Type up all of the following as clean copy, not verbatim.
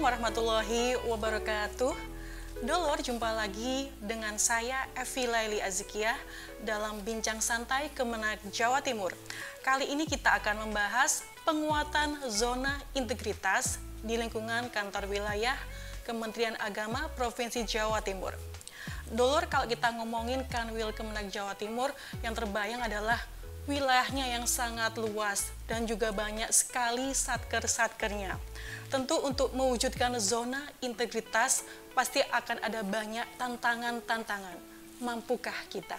Assalamualaikum warahmatullahi wabarakatuh. Dolor, jumpa lagi dengan saya Evi Laili Azikiah dalam Bincang Santai Kemenag Jawa Timur. Kali ini kita akan membahas penguatan zona integritas di lingkungan kantor wilayah Kementerian Agama Provinsi Jawa Timur. Dolor, kalau kita ngomongin Kanwil Kemenag Jawa Timur, yang terbayang adalah wilayahnya yang sangat luas dan juga banyak sekali satker-satkernya. Tentu untuk mewujudkan zona integritas pasti akan ada banyak tantangan-tantangan. Mampukah kita?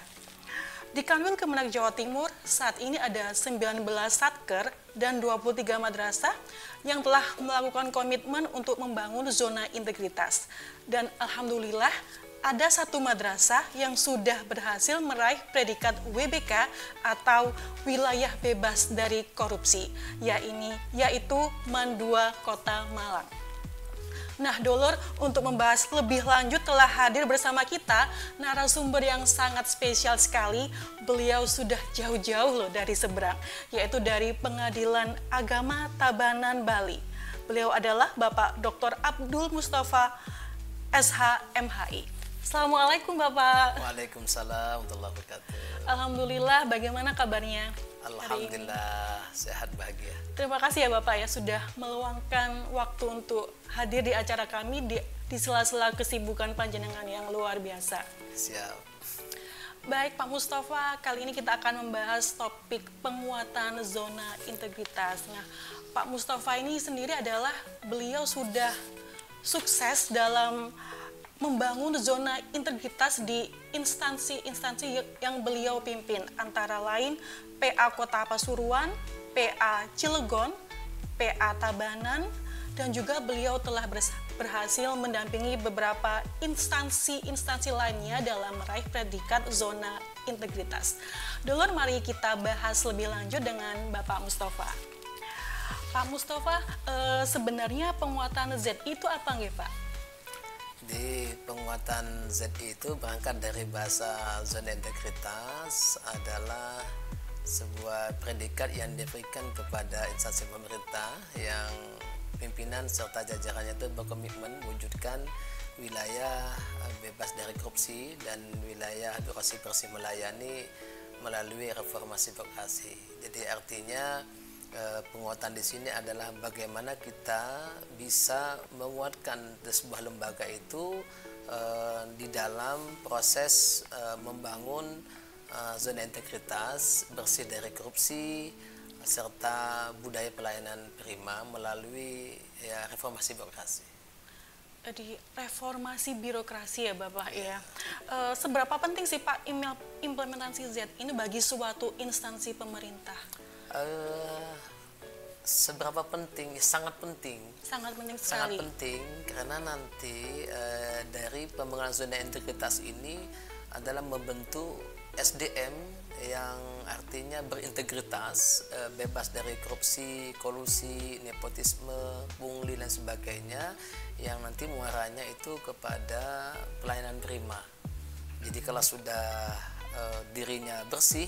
Di Kanwil Kemenag Jawa Timur saat ini ada 19 satker dan 23 madrasah yang telah melakukan komitmen untuk membangun zona integritas. Dan alhamdulillah ada satu madrasah yang sudah berhasil meraih predikat WBK atau wilayah bebas dari korupsi, yaitu Mandua Kota Malang. Nah, Dolor, untuk membahas lebih lanjut telah hadir bersama kita narasumber yang sangat spesial sekali. Beliau sudah jauh-jauh loh dari seberang, yaitu dari Pengadilan Agama Tabanan, Bali. Beliau adalah Bapak Dr. Abdul Mustafa, SH.MHI. Assalamualaikum Bapak. Waalaikumsalam warahmatullahi wabarakatuh. Alhamdulillah, bagaimana kabarnya? Alhamdulillah, sehat bahagia. Terima kasih ya Bapak ya sudah meluangkan waktu untuk hadir di acara kami di sela-sela kesibukan panjenengan yang luar biasa. Siap. Baik Pak Mustafa, kali ini kita akan membahas topik penguatan zona integritas. Nah, Pak Mustafa ini sendiri adalah beliau sudah sukses dalam membangun zona integritas di instansi-instansi yang beliau pimpin, antara lain PA Kota Pasuruan, PA Cilegon, PA Tabanan, dan juga beliau telah berhasil mendampingi beberapa instansi-instansi lainnya dalam meraih predikat zona integritas. Dulur, mari kita bahas lebih lanjut dengan Bapak Mustafa. Pak Mustafa, sebenarnya penguatan Z itu apa nggih Pak? Di penguatan Z itu berangkat dari bahasa zona integritas adalah sebuah predikat yang diberikan kepada instansi pemerintah yang pimpinan serta jajarannya itu berkomitmen mewujudkan wilayah bebas dari korupsi dan wilayah birokrasi bersih melayani melalui reformasi birokrasi. Jadi artinya penguatan di sini adalah bagaimana kita bisa menguatkan sebuah lembaga itu di dalam proses membangun zona integritas bersih dari korupsi serta budaya pelayanan prima melalui reformasi birokrasi. Di reformasi birokrasi ya Bapak ya. Seberapa penting sih Pak implementasi Z ini bagi suatu instansi pemerintah? Seberapa penting? Sangat penting. Sangat penting sekali. Sangat penting karena nanti dari pembangunan zona integritas ini adalah membentuk SDM yang artinya berintegritas, bebas dari korupsi, kolusi, nepotisme, pungli dan sebagainya, yang nanti muaranya itu kepada pelayanan prima. Jadi kalau sudah dirinya bersih,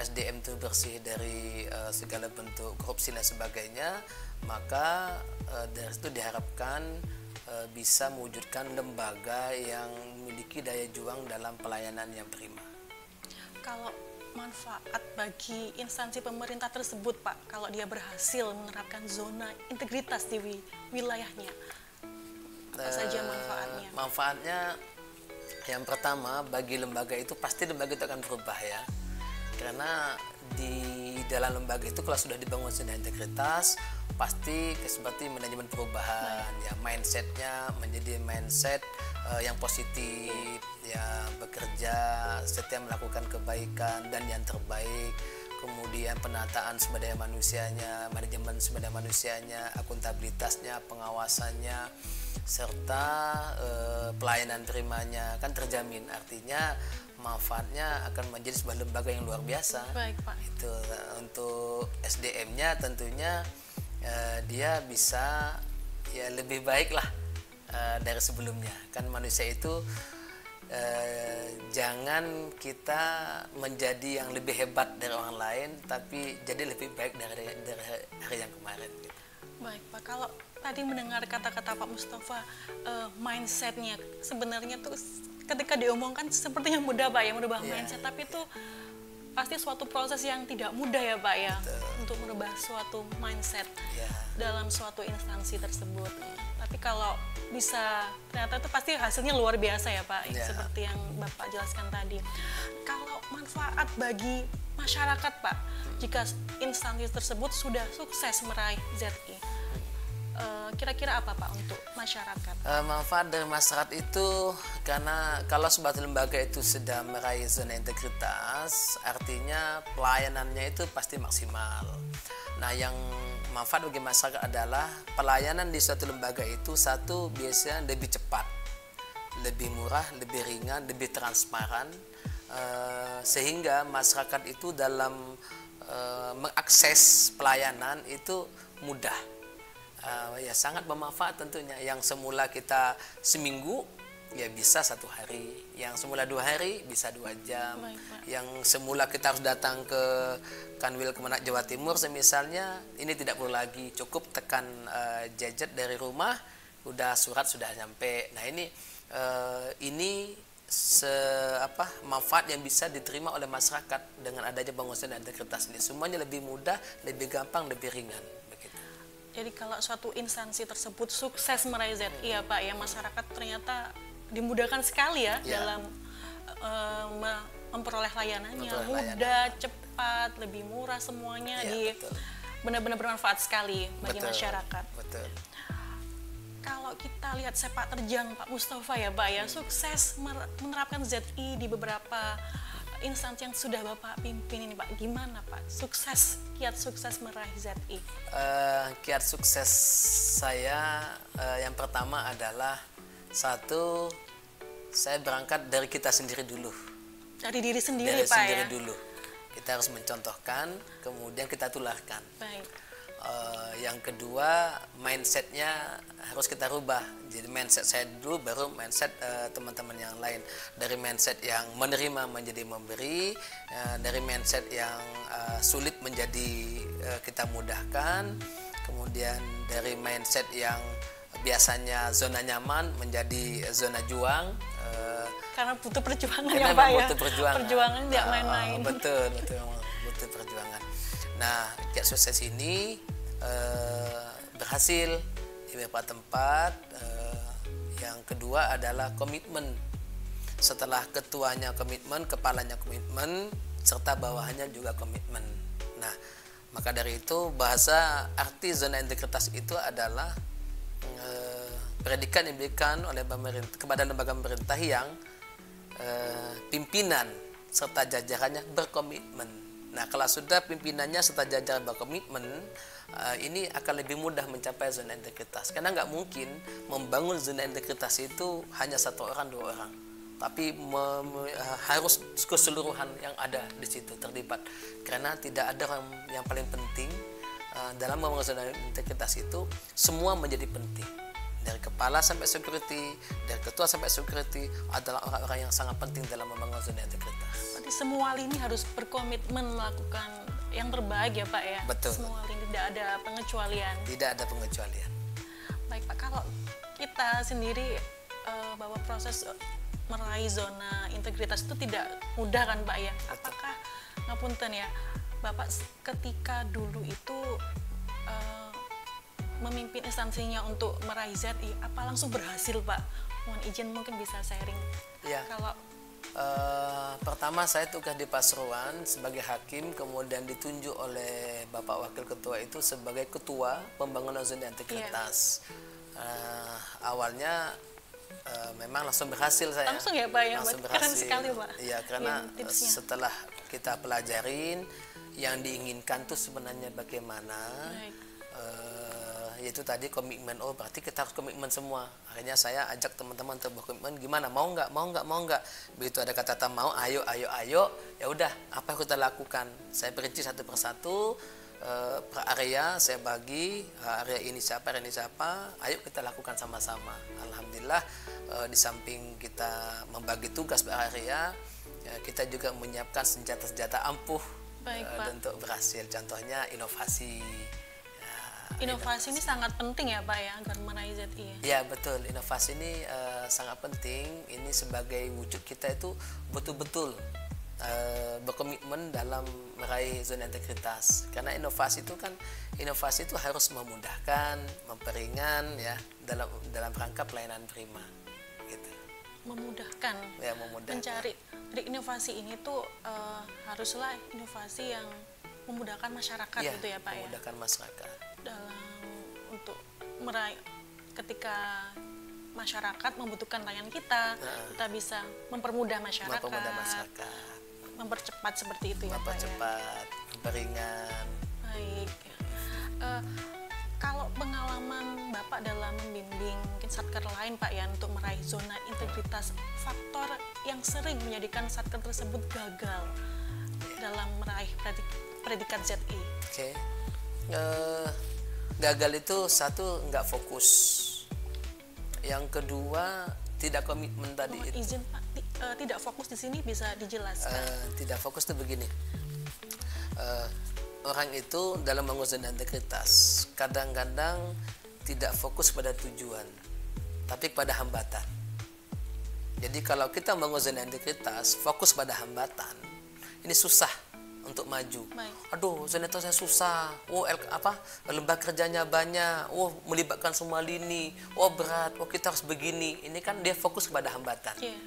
SDM itu bersih dari segala bentuk korupsi dan sebagainya, maka dari itu diharapkan bisa mewujudkan lembaga yang memiliki daya juang dalam pelayanan yang prima. Kalau manfaat bagi instansi pemerintah tersebut Pak, kalau dia berhasil menerapkan zona integritas di wilayahnya, apa saja manfaatnya? Manfaatnya yang pertama, bagi lembaga itu pasti lembaga itu akan berubah ya. Karena di dalam lembaga itu kalau sudah dibangun zona integritas pasti seperti manajemen perubahan ya, mindsetnya menjadi mindset yang positif ya, bekerja setiap melakukan kebaikan dan yang terbaik, kemudian penataan sumber daya manusianya, manajemen sumber daya manusianya, akuntabilitasnya, pengawasannya, serta pelayanan primanya kan terjamin. Artinya manfaatnya akan menjadi sebuah lembaga yang luar biasa. Baik Pak. Itu untuk SDM-nya tentunya dia bisa ya lebih baik lah dari sebelumnya. Kan manusia itu jangan kita menjadi yang lebih hebat dari orang lain, tapi jadi lebih baik dari hari yang kemarin. Baik Pak, kalau tadi mendengar kata-kata Pak Mustafa, mindsetnya sebenarnya tuh ketika diomongkan sepertinya mudah Pak ya, merubah mindset, tapi itu pasti suatu proses yang tidak mudah ya Pak ya. Betul. Untuk merubah suatu mindset dalam suatu instansi tersebut. Tapi kalau bisa, ternyata itu pasti hasilnya luar biasa ya Pak, seperti yang Bapak jelaskan tadi. Kalau manfaat bagi masyarakat Pak, jika instansi tersebut sudah sukses meraih ZI, kira-kira apa Pak untuk masyarakat? Manfaat dari masyarakat itu, karena kalau suatu lembaga itu sudah meraih zona integritas, artinya pelayanannya itu pasti maksimal. Nah, yang manfaat bagi masyarakat adalah pelayanan di suatu lembaga itu, satu, biasanya lebih cepat, lebih murah, lebih ringan, lebih transparan, sehingga masyarakat itu dalam mengakses pelayanan itu mudah. Ya sangat bermanfaat tentunya. Yang semula kita seminggu ya bisa 1 hari, yang semula 2 hari bisa 2 jam. Yang semula kita harus datang ke Kanwil Kemenak Jawa Timur semisalnya, ini tidak perlu lagi, cukup tekan gadget dari rumah, udah surat sudah sampai. Nah, ini manfaat yang bisa diterima oleh masyarakat dengan adanya pengurusan integritas ini. Semuanya lebih mudah, lebih gampang, lebih ringan. Jadi kalau suatu instansi tersebut sukses meraih ZI ya Pak ya, masyarakat ternyata dimudahkan sekali ya dalam memperoleh layanannya, mudah, cepat, lebih murah semuanya, benar-benar bermanfaat sekali bagi masyarakat. Betul. Kalau kita lihat sepak terjang Pak Mustafa ya Pak ya, sukses menerapkan ZI di beberapa instansi yang sudah Bapak pimpin ini Pak, gimana Pak kiat sukses meraih ZI? Kiat sukses saya yang pertama adalah, satu, saya berangkat dari kita sendiri dulu. Dari diri sendiri dari Pak sendiri ya? Dulu. Kita harus mencontohkan, kemudian kita tularkan. Baik. Yang kedua, mindsetnya harus kita rubah. Jadi mindset saya dulu, baru mindset teman-teman yang lain. Dari mindset yang menerima menjadi memberi, dari mindset yang sulit menjadi kita mudahkan, kemudian dari mindset yang biasanya zona nyaman menjadi zona juang. Karena butuh perjuangan ya Pak ya. Perjuangan tidak main-main. Betul, butuh perjuangan. Nah, kiat sukses ini berhasil di beberapa tempat. Yang kedua adalah komitmen. Setelah ketuanya komitmen, kepalanya komitmen, serta bawahannya juga komitmen. Nah, maka dari itu bahasa arti zona integritas itu adalah predikat yang diberikan oleh pemerintah kepada lembaga pemerintah yang pimpinan serta jajarannya berkomitmen. Nah, kalau sudah pimpinannya serta jajaran berkomitmen, ini akan lebih mudah mencapai zona integritas. Karena nggak mungkin membangun zona integritas itu hanya 1 orang, 2 orang, tapi harus keseluruhan yang ada di situ terlibat. Karena tidak ada orang yang paling penting dalam membangun zona integritas itu, semua menjadi penting. Dari kepala sampai security, dari ketua sampai security adalah orang-orang yang sangat penting dalam membangun zona integritas. Berarti semua lini harus berkomitmen melakukan yang terbaik ya Pak ya? Betul. Semua lini, tidak ada pengecualian. Tidak ada pengecualian. Baik Pak, kalau kita sendiri bahwa proses meraih zona integritas itu tidak mudah kan Pak ya? Apakah, ngapunten ya, Bapak ketika dulu itu memimpin instansinya untuk meraih ZI, apa langsung berhasil Pak? Mohon izin mungkin bisa sharing. Ya. Kalau pertama saya tugas di Pasuruan sebagai hakim, kemudian ditunjuk oleh Bapak Wakil Ketua itu sebagai Ketua Pembangunan Zona Integritas. Awalnya memang langsung berhasil saya. Langsung ya Pak ya? Langsung berhasil. Keren sekali Pak. Iya, karena setelah kita pelajarin yang diinginkan tuh sebenarnya bagaimana. Yaitu tadi komitmen. Oh, berarti kita harus komitmen semua. Akhirnya saya ajak teman-teman untuk berkomitmen. Gimana, mau nggak? Begitu ada kata mau, ayo. Ya udah, apa yang kita lakukan? Saya perinci satu persatu per area, saya bagi area ini siapa. Ayo kita lakukan sama-sama. Alhamdulillah, di samping kita membagi tugas per area, kita juga menyiapkan senjata-senjata ampuh untuk berhasil. Contohnya inovasi. Inovasi ini sangat penting ya Pak ya agar meraih ZI. Ya betul, inovasi ini sangat penting. Ini sebagai wujud kita itu betul-betul berkomitmen dalam meraih zona integritas. Karena inovasi itu harus memudahkan, memperingan ya dalam rangka pelayanan prima. Gitu. Memudahkan. Ya, memudahkan. Mencari dari inovasi ini tuh haruslah inovasi yang memudahkan masyarakat ya, gitu ya Pak ya. Memudahkan masyarakat. Dalam untuk meraih ketika masyarakat membutuhkan layanan kita bisa mempermudah masyarakat. Mempercepat seperti itu ya Pak ya. Mempercepat, memperingan. Baik. Kalau pengalaman Bapak dalam membimbing mungkin satker lain Pak ya untuk meraih zona integritas, faktor yang sering menjadikan satker tersebut gagal dalam meraih predikat ZI. Oke. Gagal itu satu, nggak fokus. Yang kedua, tidak komitmen tadi itu. Izin Pak, tidak fokus di sini bisa dijelaskan? Tidak fokus itu begini. Orang itu dalam membangun zona integritas kadang-kadang tidak fokus pada tujuan, tapi pada hambatan. Jadi kalau kita membangun zona integritas fokus pada hambatan, ini susah untuk maju. Baik. Aduh, zona integritasnya susah. Lembaga kerjanya banyak. Melibatkan semua lini. Berat. Kita harus begini. Ini kan dia fokus pada hambatan. Yeah.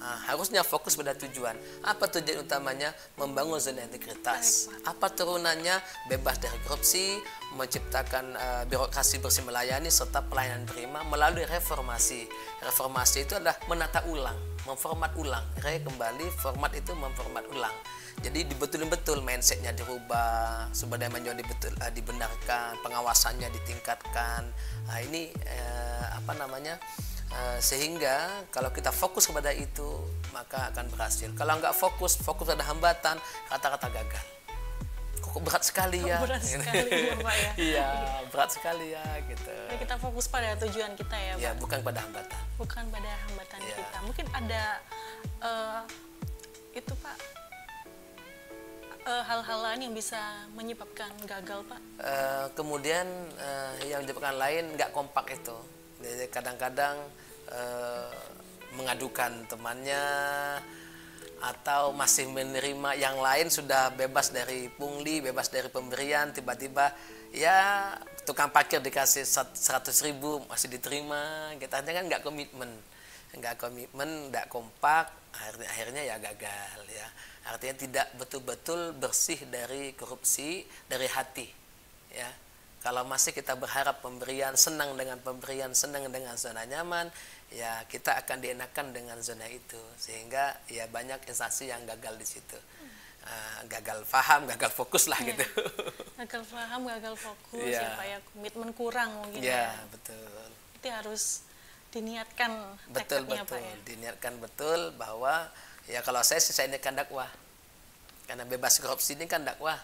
Harusnya fokus pada tujuan. Apa tujuan utamanya? Membangun zona integritas. Apa turunannya? Bebas dari korupsi, menciptakan birokrasi bersih melayani, serta pelayanan prima melalui reformasi. Reformasi itu adalah menata ulang, memformat ulang. Kembali, format itu memformat ulang. Jadi betul-betul mindsetnya dirubah, sumber daya manusia dibenarkan, pengawasannya ditingkatkan. Ini sehingga kalau kita fokus kepada itu maka akan berhasil. Kalau nggak fokus pada hambatan, kata-kata gagal. Kok berat sekali ya? Berat sekali ya Pak ya. Iya, berat sekali ya gitu. Jadi kita fokus pada tujuan kita ya Pak. Ya, bukan pada hambatan. Bukan pada hambatan kita. Mungkin ada itu Pak, hal-hal lain yang bisa menyebabkan gagal Pak. Kemudian yang menyebabkan lain nggak kompak itu. Jadi kadang-kadang mengadukan temannya atau masih menerima yang lain sudah bebas dari pungli, bebas dari pemberian, tiba-tiba ya tukang parkir dikasih 100.000 masih diterima. Kita kan nggak komitmen, nggak kompak, akhirnya ya gagal ya. Artinya tidak betul-betul bersih dari korupsi dari hati ya. Kalau masih kita berharap pemberian, senang dengan pemberian, senang dengan zona nyaman, ya kita akan dienakan dengan zona itu. Sehingga ya banyak instansi yang gagal di situ. Gagal paham, gagal fokus lah gitu. Gagal paham, gagal fokus, ya Pak ya, komitmen kurang mungkin ya. Betul. Itu harus diniatkan tekadnya Pak ya. Diniatkan betul bahwa ya kalau saya niatkan dakwah. Karena bebas korupsi ini kan dakwah.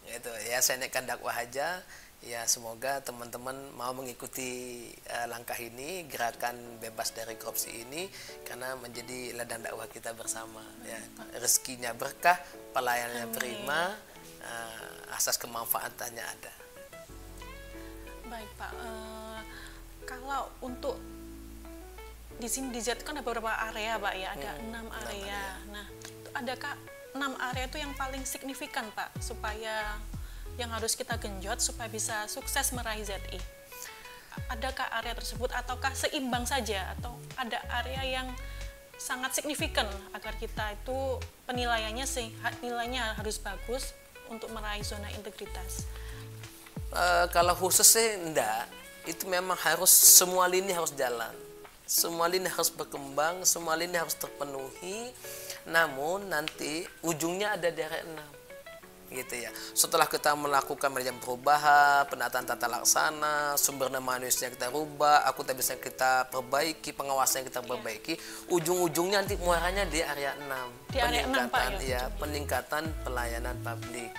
Gitu. Ya saya niatkan dakwah aja. Ya semoga teman-teman mau mengikuti langkah ini, gerakan bebas dari korupsi ini, karena menjadi ladang dakwah kita bersama ya. Rezekinya berkah, pelayanannya prima, asas kemanfaatannya ada. Baik Pak, kalau untuk di sini di Z kan ada beberapa area Pak ya, ada 6 area. Nah, adakah 6 area itu yang paling signifikan Pak supaya yang harus kita genjot supaya bisa sukses meraih ZI? Adakah area tersebut ataukah seimbang saja, atau ada area yang sangat signifikan agar kita itu penilaiannya nilainya harus bagus untuk meraih zona integritas? Kalau khusus sih enggak, itu memang harus semua lini harus jalan, semua lini harus berkembang, semua lini harus terpenuhi. Namun nanti ujungnya ada di area 6. Gitu ya. Setelah kita melakukan manajemen perubahan, penataan tata laksana, sumber daya manusia kita rubah, akuntabilitas kita perbaiki, pengawasan kita perbaiki, ujung-ujungnya nanti muaranya di area 6. Di area 6 Pak ya. Peningkatan pelayanan publik.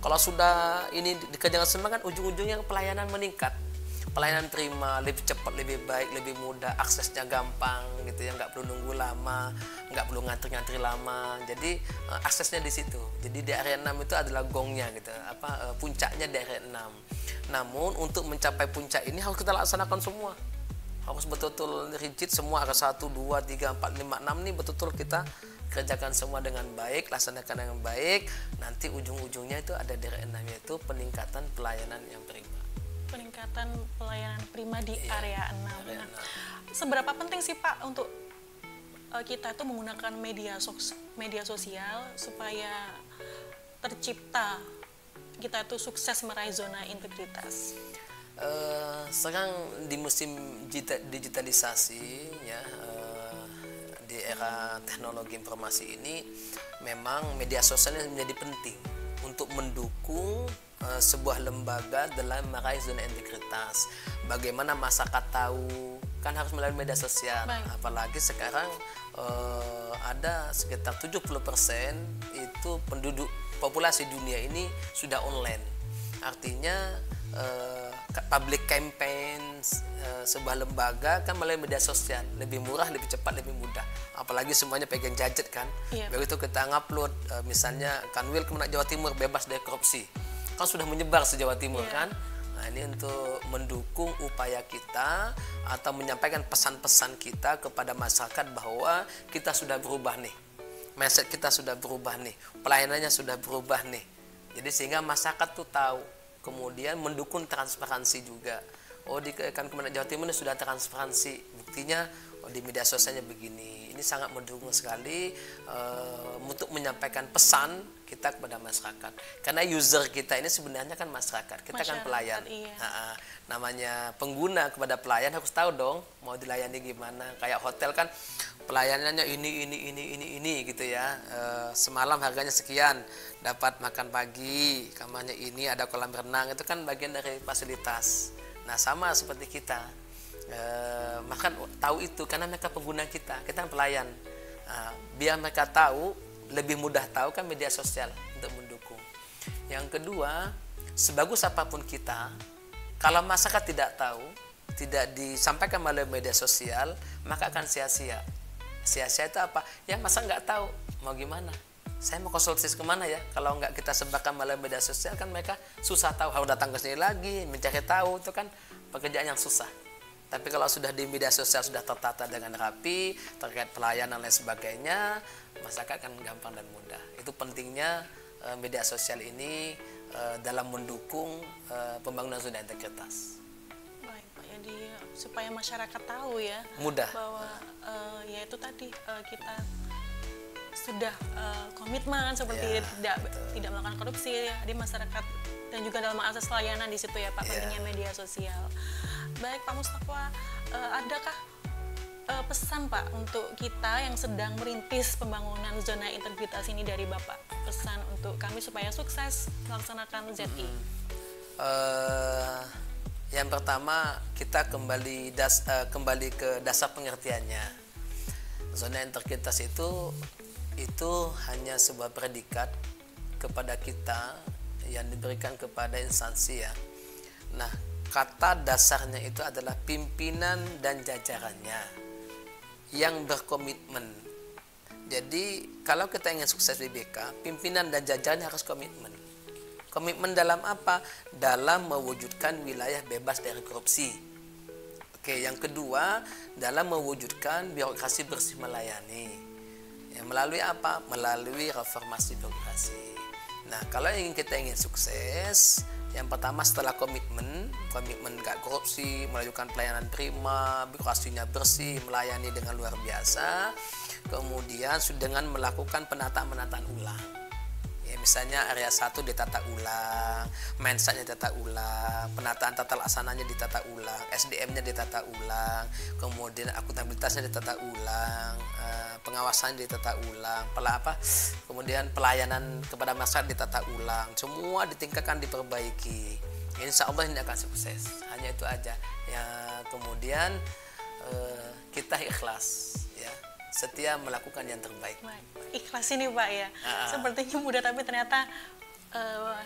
Kalau sudah ini dikerjakan semua kan ujung-ujungnya pelayanan meningkat. Pelayanan prima, lebih cepat, lebih baik, lebih mudah, aksesnya gampang gitu ya, nggak perlu nunggu lama, nggak perlu ngantri-ngantri lama. Jadi aksesnya di situ. Jadi di area 6 itu adalah gongnya gitu, puncaknya di area 6. Namun untuk mencapai puncak ini harus kita laksanakan semua. Harus betul-betul rigid semua, ada 1, 2, 3, 4, 5, 6 nih betul-betul kita kerjakan semua dengan baik, laksanakan dengan baik. Nanti ujung-ujungnya itu ada dari 6, yaitu peningkatan pelayanan yang prima. Peningkatan pelayanan prima di area 6. Nah, seberapa penting sih Pak untuk kita itu menggunakan media sosial supaya tercipta kita itu sukses meraih zona integritas? Sekarang di musim digitalisasi ya, di era teknologi informasi ini memang media sosial menjadi penting untuk mendukung sebuah lembaga dalam meraih zona integritas. Bagaimana masyarakat tahu, kan harus melalui media sosial. Baik. Apalagi sekarang ada sekitar 70% itu penduduk populasi dunia ini sudah online. Artinya public campaign sebuah lembaga kan melalui media sosial lebih murah, lebih cepat, lebih mudah. Apalagi semuanya pegang gadget kan. Iya. Begitu kita ngupload misalnya Kanwil Kemenak Jawa Timur bebas dari korupsi, kan sudah menyebar se Jawa Timur kan. Nah, ini untuk mendukung upaya kita atau menyampaikan pesan-pesan kita kepada masyarakat bahwa kita sudah berubah nih. Mindset kita sudah berubah nih. Pelayanannya sudah berubah nih. Jadi sehingga masyarakat tuh tahu. Kemudian mendukung transparansi juga. Oh, di Kemenak Jawa Timur ini sudah transparansi. Buktinya di media sosialnya begini. Ini sangat mendukung sekali untuk menyampaikan pesan kita kepada masyarakat. Karena user kita ini sebenarnya kan masyarakat. Kita kan pelayan. Iya. Namanya pengguna kepada pelayan harus tahu dong mau dilayani gimana. Kayak hotel kan pelayanannya ini gitu ya. Semalam harganya sekian, dapat makan pagi, kamarnya ini, ada kolam renang, itu kan bagian dari fasilitas. Nah, sama seperti kita. Maka tahu itu karena mereka pengguna kita kan pelayan. Biar mereka tahu, lebih mudah tahu kan media sosial untuk mendukung. Yang kedua, sebagus apapun kita, kalau masyarakat tidak tahu, tidak disampaikan melalui media sosial, maka akan sia-sia. Sia-sia itu apa? Yang masa nggak tahu mau gimana. Saya mau konsultasi kemana ya? Kalau nggak kita sebarkan melalui media sosial kan mereka susah tahu, harus datang ke sini lagi mencari tahu, itu kan pekerjaan yang susah. Tapi kalau sudah di media sosial sudah tertata dengan rapi terkait pelayanan dan lain sebagainya, masyarakat akan gampang dan mudah. Itu pentingnya media sosial ini dalam mendukung pembangunan zona integritas. Baik Pak, jadi supaya masyarakat tahu ya Mudah. bahwa ya itu tadi kita sudah komitmen seperti tidak melakukan korupsi ya, di masyarakat dan juga dalam akses layanan di situ ya Pak, pentingnya media sosial. Baik Pak Mustafa, adakah pesan Pak untuk kita yang sedang merintis pembangunan zona integritas ini dari Bapak? Pesan untuk kami supaya sukses melaksanakan ZI. Yang pertama, kita kembali ke dasar pengertiannya. Zona integritas itu hanya sebuah predikat kepada kita yang diberikan kepada instansi ya. Nah, kata dasarnya itu adalah pimpinan dan jajarannya yang berkomitmen. Jadi kalau kita ingin sukses di BK, pimpinan dan jajarannya harus komitmen. Komitmen dalam apa? Dalam mewujudkan wilayah bebas dari korupsi. Oke, yang kedua, dalam mewujudkan birokrasi bersih melayani. Ya, melalui apa? Melalui reformasi birokrasi. Nah, kalau kita ingin sukses, yang pertama setelah komitmen gak korupsi, melakukan pelayanan prima, birokrasinya bersih, melayani dengan luar biasa. Kemudian dengan melakukan penataan ulang. Ya, misalnya area 1 ditata ulang, mindsetnya ditata ulang, penataan tata laksananya ditata ulang, SDM-nya ditata ulang, kemudian akuntabilitasnya ditata ulang, pengawasannya ditata ulang, kemudian pelayanan kepada masyarakat ditata ulang, semua ditingkatkan, diperbaiki. Insya Allah ini akan sukses. Hanya itu aja. Ya, kemudian kita ikhlas, ya, setia melakukan yang terbaik. Ikhlas ini Pak ya. Sepertinya mudah tapi ternyata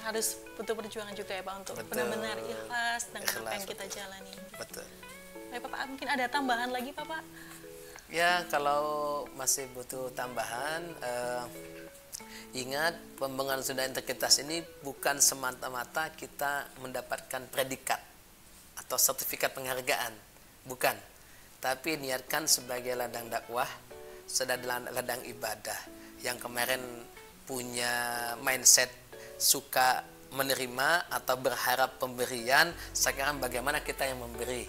harus butuh perjuangan juga ya Pak untuk benar-benar ikhlas dengan apa yang kita jalani. Betul. Baik Pak, mungkin ada tambahan lagi Pak? Ya, kalau masih butuh tambahan, Ingat, pengembangan zona integritas ini bukan semata-mata kita mendapatkan predikat atau sertifikat penghargaan, bukan. Tapi niatkan sebagai ladang dakwah, ladang ibadah. Yang kemarin punya mindset suka menerima atau berharap pemberian, sekarang bagaimana kita yang memberi.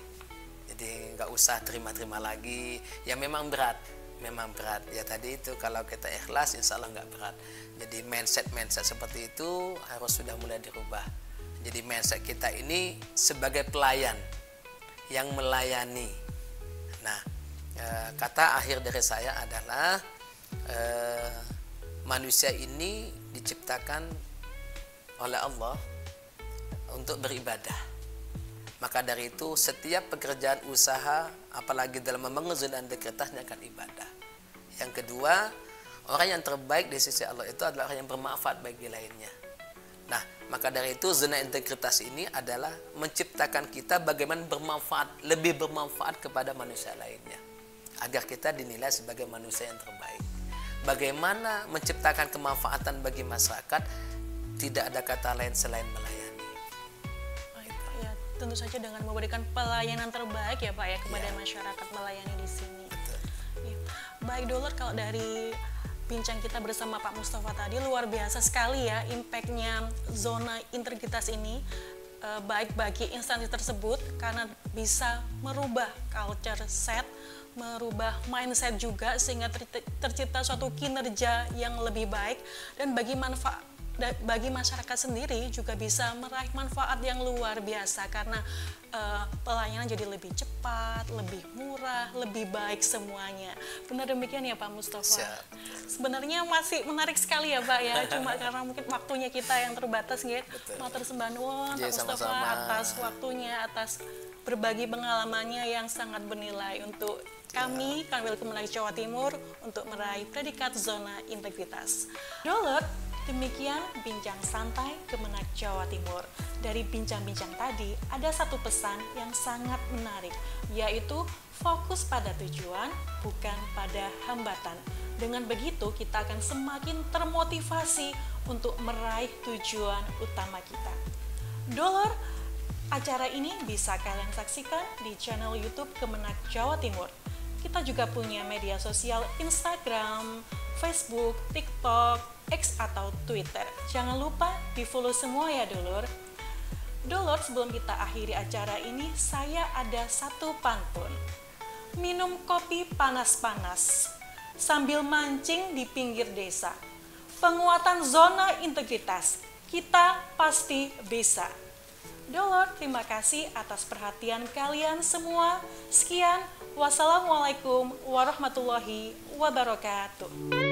Jadi nggak usah terima-terima lagi. Ya memang berat ya, tadi itu kalau kita ikhlas insya Allah nggak berat. Jadi mindset seperti itu harus sudah mulai dirubah. Jadi mindset kita ini sebagai pelayan yang melayani. Nah, kata akhir dari saya adalah manusia ini diciptakan oleh Allah untuk beribadah. Maka dari itu setiap pekerjaan usaha, apalagi dalam membangun zona integritasnya akan ibadah. Yang kedua, orang yang terbaik di sisi Allah itu adalah orang yang bermanfaat bagi lainnya. Nah, maka dari itu zona integritas ini adalah menciptakan kita bagaimana lebih bermanfaat kepada manusia lainnya, agar kita dinilai sebagai manusia yang terbaik. Bagaimana menciptakan kemanfaatan bagi masyarakat, tidak ada kata lain selain melayani. Tentu saja dengan memberikan pelayanan terbaik ya Pak ya kepada masyarakat, melayani di sini. Ya. Baik Doler, kalau dari bincang kita bersama Pak Mustafa tadi luar biasa sekali ya impactnya zona integritas ini, baik bagi instansi tersebut karena bisa merubah culture set, merubah mindset juga sehingga tercipta suatu kinerja yang lebih baik, dan bagi masyarakat sendiri juga bisa meraih manfaat yang luar biasa karena pelayanan jadi lebih cepat, lebih murah, lebih baik semuanya. Benar demikian ya Pak Mustafa? Sebenarnya masih menarik sekali ya Pak ya, cuma karena mungkin waktunya kita yang terbatas ya. Matur sembah nuwun Pak Mustafa atas waktunya, atas berbagi pengalamannya yang sangat bernilai untuk kami Kemenag Jawa Timur untuk meraih predikat zona integritas. Doler, demikian bincang santai Kemenag Jawa Timur. Dari bincang-bincang tadi, ada satu pesan yang sangat menarik, yaitu fokus pada tujuan, bukan pada hambatan. Dengan begitu, kita akan semakin termotivasi untuk meraih tujuan utama kita. Doler, acara ini bisa kalian saksikan di channel YouTube Kemenag Jawa Timur. Kita juga punya media sosial Instagram, Facebook, TikTok, X atau Twitter. Jangan lupa di-follow semua ya Dulur. Dulur, sebelum kita akhiri acara ini, saya ada satu pantun. Minum kopi panas-panas sambil mancing di pinggir desa. Penguatan zona integritas, kita pasti bisa. Dulur, terima kasih atas perhatian kalian semua. Sekian, wassalamualaikum warahmatullahi wabarakatuh.